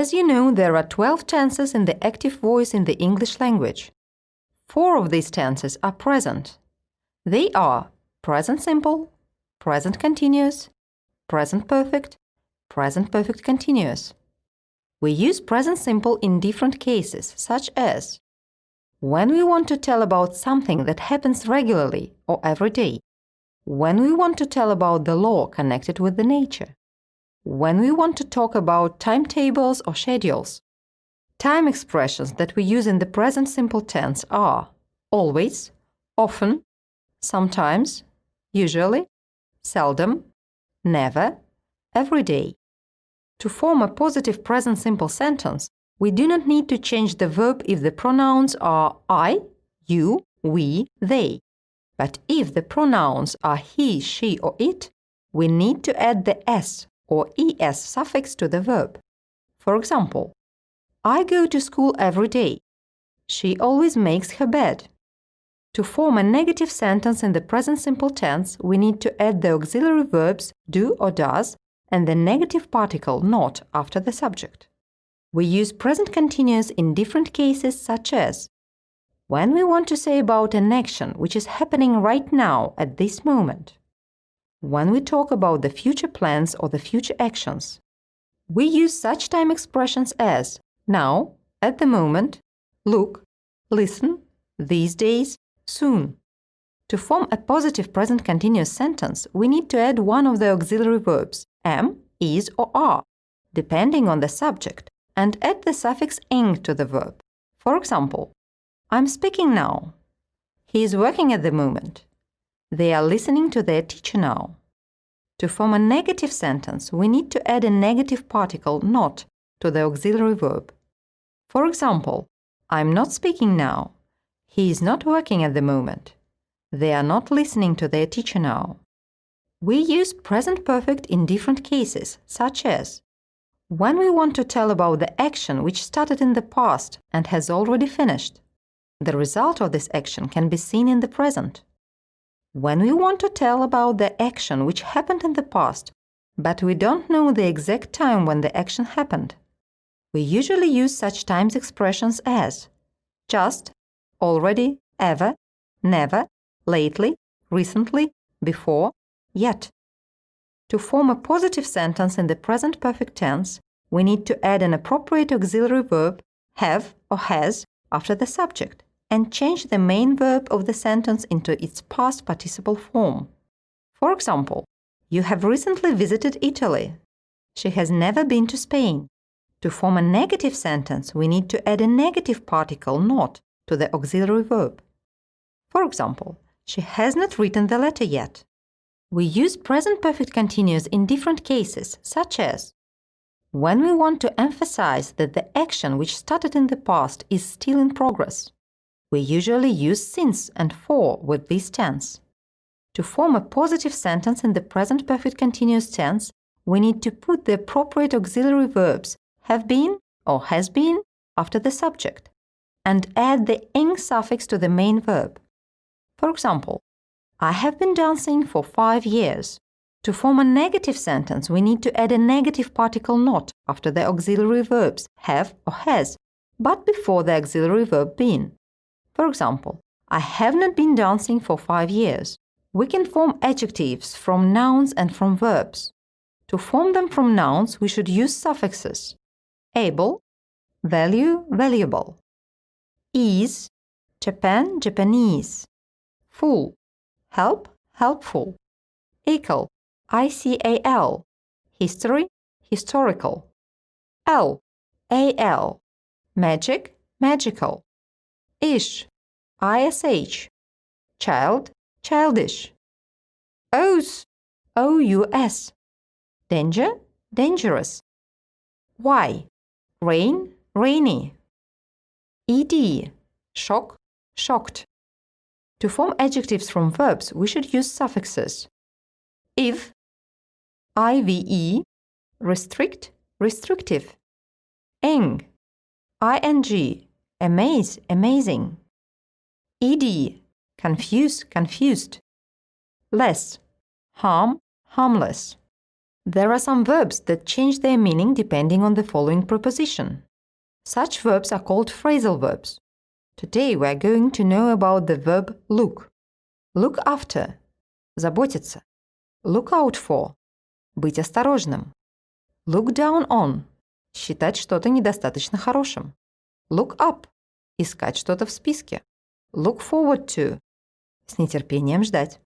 As you know, there are 12 tenses in the active voice in the English language. 4 of these tenses are present. They are present simple, present continuous, present perfect continuous. We use present simple in different cases, such as when we want to tell about something that happens regularly or every day, when we want to tell about the law connected with the nature, when we want to talk about timetables or schedules. Time expressions that we use in the present simple tense are always, often, sometimes, usually, seldom, never, every day. To form a positive present simple sentence, we do not need to change the verb if the pronouns are I, you, we, they. But if the pronouns are he, she, or it, we need to add the s or es suffix to the verb. For example, I go to school every day. She always makes her bed. To form a negative sentence in the present simple tense, we need to add the auxiliary verbs do or does and the negative particle not after the subject. We use present continuous in different cases, such as when we want to say about an action which is happening right now at this moment, when we talk about the future plans or the future actions. We use such time expressions as now, at the moment, look, listen, these days, soon. To form a positive present continuous sentence, we need to add one of the auxiliary verbs am, is, or are, depending on the subject, and add the suffix ing to the verb. For example, I'm speaking now. He is working at the moment. They are listening to their teacher now. To form a negative sentence, we need to add a negative particle not to the auxiliary verb. For example, I'm not speaking now. He is not working at the moment. They are not listening to their teacher now. We use present perfect in different cases, such as when we want to tell about the action which started in the past and has already finished. The result of this action can be seen in the present. When we want to tell about the action which happened in the past, but we don't know the exact time when the action happened, we usually use such times expressions as just, already, ever, never, lately, recently, before, yet. To form a positive sentence in the present perfect tense, we need to add an appropriate auxiliary verb, have or has, after the subject, and change the main verb of the sentence into its past participle form. For example, you have recently visited Italy. She has never been to Spain. To form a negative sentence, we need to add a negative particle not to the auxiliary verb. For example, she has not written the letter yet. We use present perfect continuous in different cases, such as when we want to emphasize that the action which started in the past is still in progress. We usually use since and for with this tense. To form a positive sentence in the present perfect continuous tense, we need to put the appropriate auxiliary verbs have been or has been after the subject and add the ing suffix to the main verb. For example, I have been dancing for 5 years. To form a negative sentence, we need to add a negative particle not after the auxiliary verbs have or has, but before the auxiliary verb been. For example, I have not been dancing for 5 years. We can form adjectives from nouns and from verbs. To form them from nouns, we should use suffixes able, value, valuable, ease, Japan, Japanese, full, help, helpful, ical, ical, history, historical, al, magic, magical, ish, ish, child, childish, ous, ous, danger, dangerous, why, rain, rainy, ed, shock, shocked. To form adjectives from verbs, we should use suffixes if, ive, restrict, restrictive, ing, amaze, amazing, ed, confuse, confused, less, harm, harmless, There are some verbs that change their meaning depending on the following preposition. Such verbs are called phrasal verbs. Today we are going to know about the verb look. Look after – заботиться. Look out for – быть осторожным. Look down on – считать что-то недостаточно хорошим. Look up – искать что-то в списке. Look forward to – с нетерпением ждать.